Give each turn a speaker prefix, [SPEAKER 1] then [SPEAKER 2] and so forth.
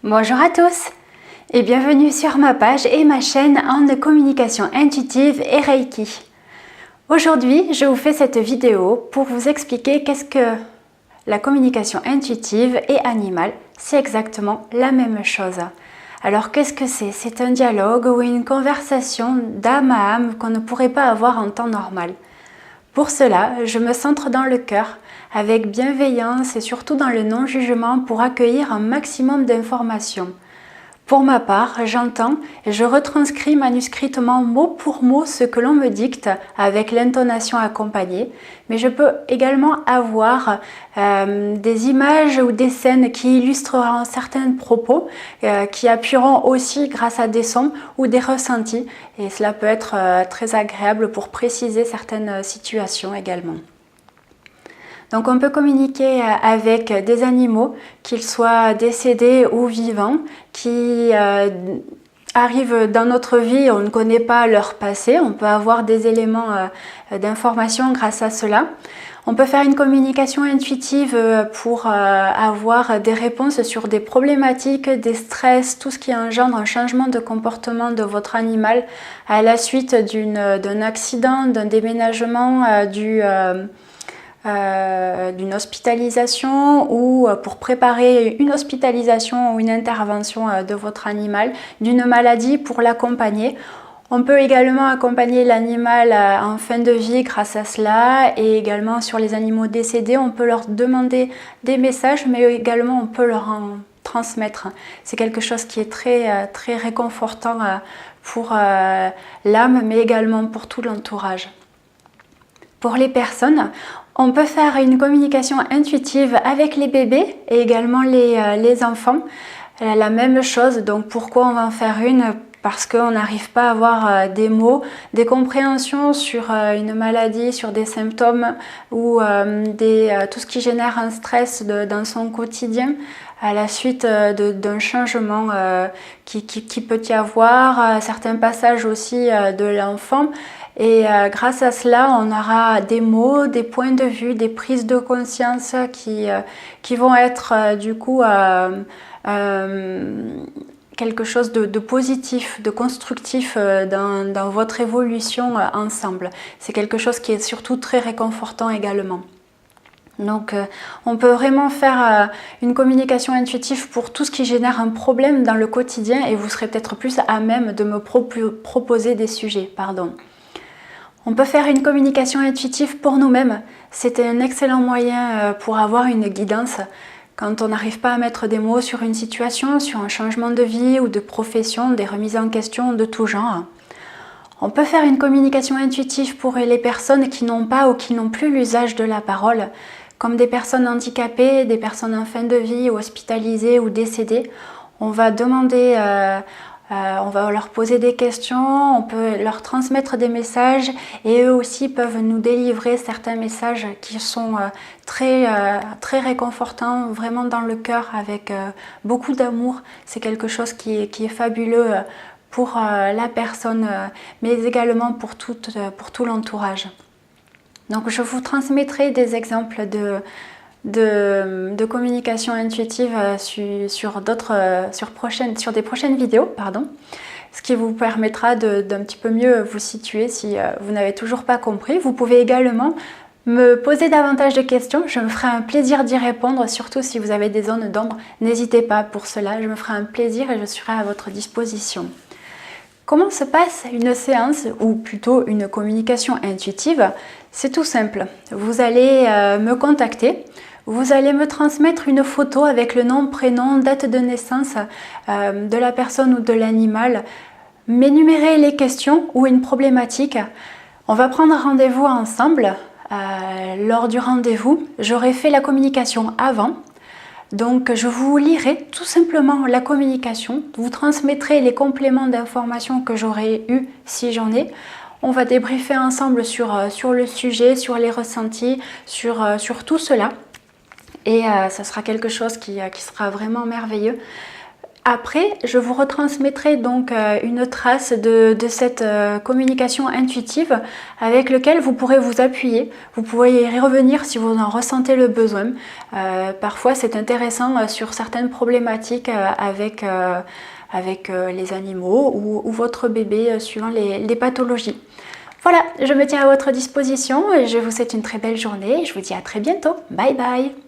[SPEAKER 1] Bonjour à tous et bienvenue sur ma page et ma chaîne en communication intuitive et Reiki. Aujourd'hui, je vous fais cette vidéo pour vous expliquer qu'est-ce que la communication intuitive et animale, c'est exactement la même chose. Alors qu'est-ce que c'est? C'est un dialogue ou une conversation d'âme à âme qu'on ne pourrait pas avoir en temps normal. Pour cela, je me centre dans le cœur, avec bienveillance et surtout dans le non-jugement pour accueillir un maximum d'informations. Pour ma part, j'entends et je retranscris manuscritement mot pour mot ce que l'on me dicte avec l'intonation accompagnée, mais je peux également avoir des images ou des scènes qui illustreront certains propos, qui appuieront aussi grâce à des sons ou des ressentis, et cela peut être très agréable pour préciser certaines situations également. Donc on peut communiquer avec des animaux, qu'ils soient décédés ou vivants, qui arrivent dans notre vie, on ne connaît pas leur passé, on peut avoir des éléments d'information grâce à cela. On peut faire une communication intuitive pour avoir des réponses sur des problématiques, des stress, tout ce qui engendre un changement de comportement de votre animal à la suite d'un accident, d'un déménagement, d'une hospitalisation ou pour préparer une hospitalisation ou une intervention de votre animal, d'une maladie pour l'accompagner. On peut également accompagner l'animal en fin de vie grâce à cela, et également sur les animaux décédés, on peut leur demander des messages, mais également on peut leur en transmettre. C'est quelque chose qui est très réconfortant pour l'âme, mais également pour tout l'entourage. Pour les personnes, on peut faire une communication intuitive avec les bébés et également les enfants. La même chose, donc pourquoi on va en faire une? Parce qu'on n'arrive pas à avoir des mots, des compréhensions sur une maladie, sur des symptômes ou tout ce qui génère un stress dans son quotidien à la suite d'un changement qui peut y avoir, certains passages aussi de l'enfant. Et grâce à cela, on aura des mots, des points de vue, des prises de conscience qui vont être du coup quelque chose de positif, de constructif dans votre évolution ensemble. C'est quelque chose qui est surtout très réconfortant également. Donc on peut vraiment faire une communication intuitive pour tout ce qui génère un problème dans le quotidien, et vous serez peut-être plus à même de me proposer des sujets. On peut faire une communication intuitive pour nous-mêmes. C'est un excellent moyen pour avoir une guidance quand on n'arrive pas à mettre des mots sur une situation, sur un changement de vie ou de profession, des remises en question de tout genre. On peut faire une communication intuitive pour les personnes qui n'ont pas ou qui n'ont plus l'usage de la parole, comme des personnes handicapées, des personnes en fin de vie, hospitalisées ou décédées. On va demander... on va leur poser des questions, on peut leur transmettre des messages, et eux aussi peuvent nous délivrer certains messages qui sont très réconfortants, vraiment dans le cœur, avec beaucoup d'amour. C'est quelque chose qui est fabuleux pour la personne, mais également pour tout l'entourage. Donc je vous transmettrai des exemples de communication intuitive sur des prochaines vidéos, ce qui vous permettra d'un petit peu mieux vous situer si vous n'avez toujours pas compris. Vous pouvez également me poser davantage de questions, je me ferai un plaisir d'y répondre, surtout si vous avez des zones d'ombre, n'hésitez pas pour cela, je me ferai un plaisir et je serai à votre disposition. Comment se passe une séance, ou plutôt une communication intuitive? C'est tout simple, vous allez me contacter. Vous allez me transmettre une photo avec le nom, prénom, date de naissance de la personne ou de l'animal, m'énumérer les questions ou une problématique. On va prendre rendez-vous ensemble. Lors du rendez-vous, j'aurai fait la communication avant. Donc je vous lirai tout simplement la communication, vous transmettrez les compléments d'informations que j'aurai eu si j'en ai. On va débriefer ensemble sur le sujet, sur les ressentis, sur tout cela. Et ça sera quelque chose qui sera vraiment merveilleux. Après, je vous retransmettrai donc une trace de cette communication intuitive avec laquelle vous pourrez vous appuyer. Vous pourrez y revenir si vous en ressentez le besoin. Parfois, c'est intéressant sur certaines problématiques avec les animaux ou votre bébé suivant les pathologies. Voilà, je me tiens à votre disposition et je vous souhaite une très belle journée et je vous dis à très bientôt. Bye bye!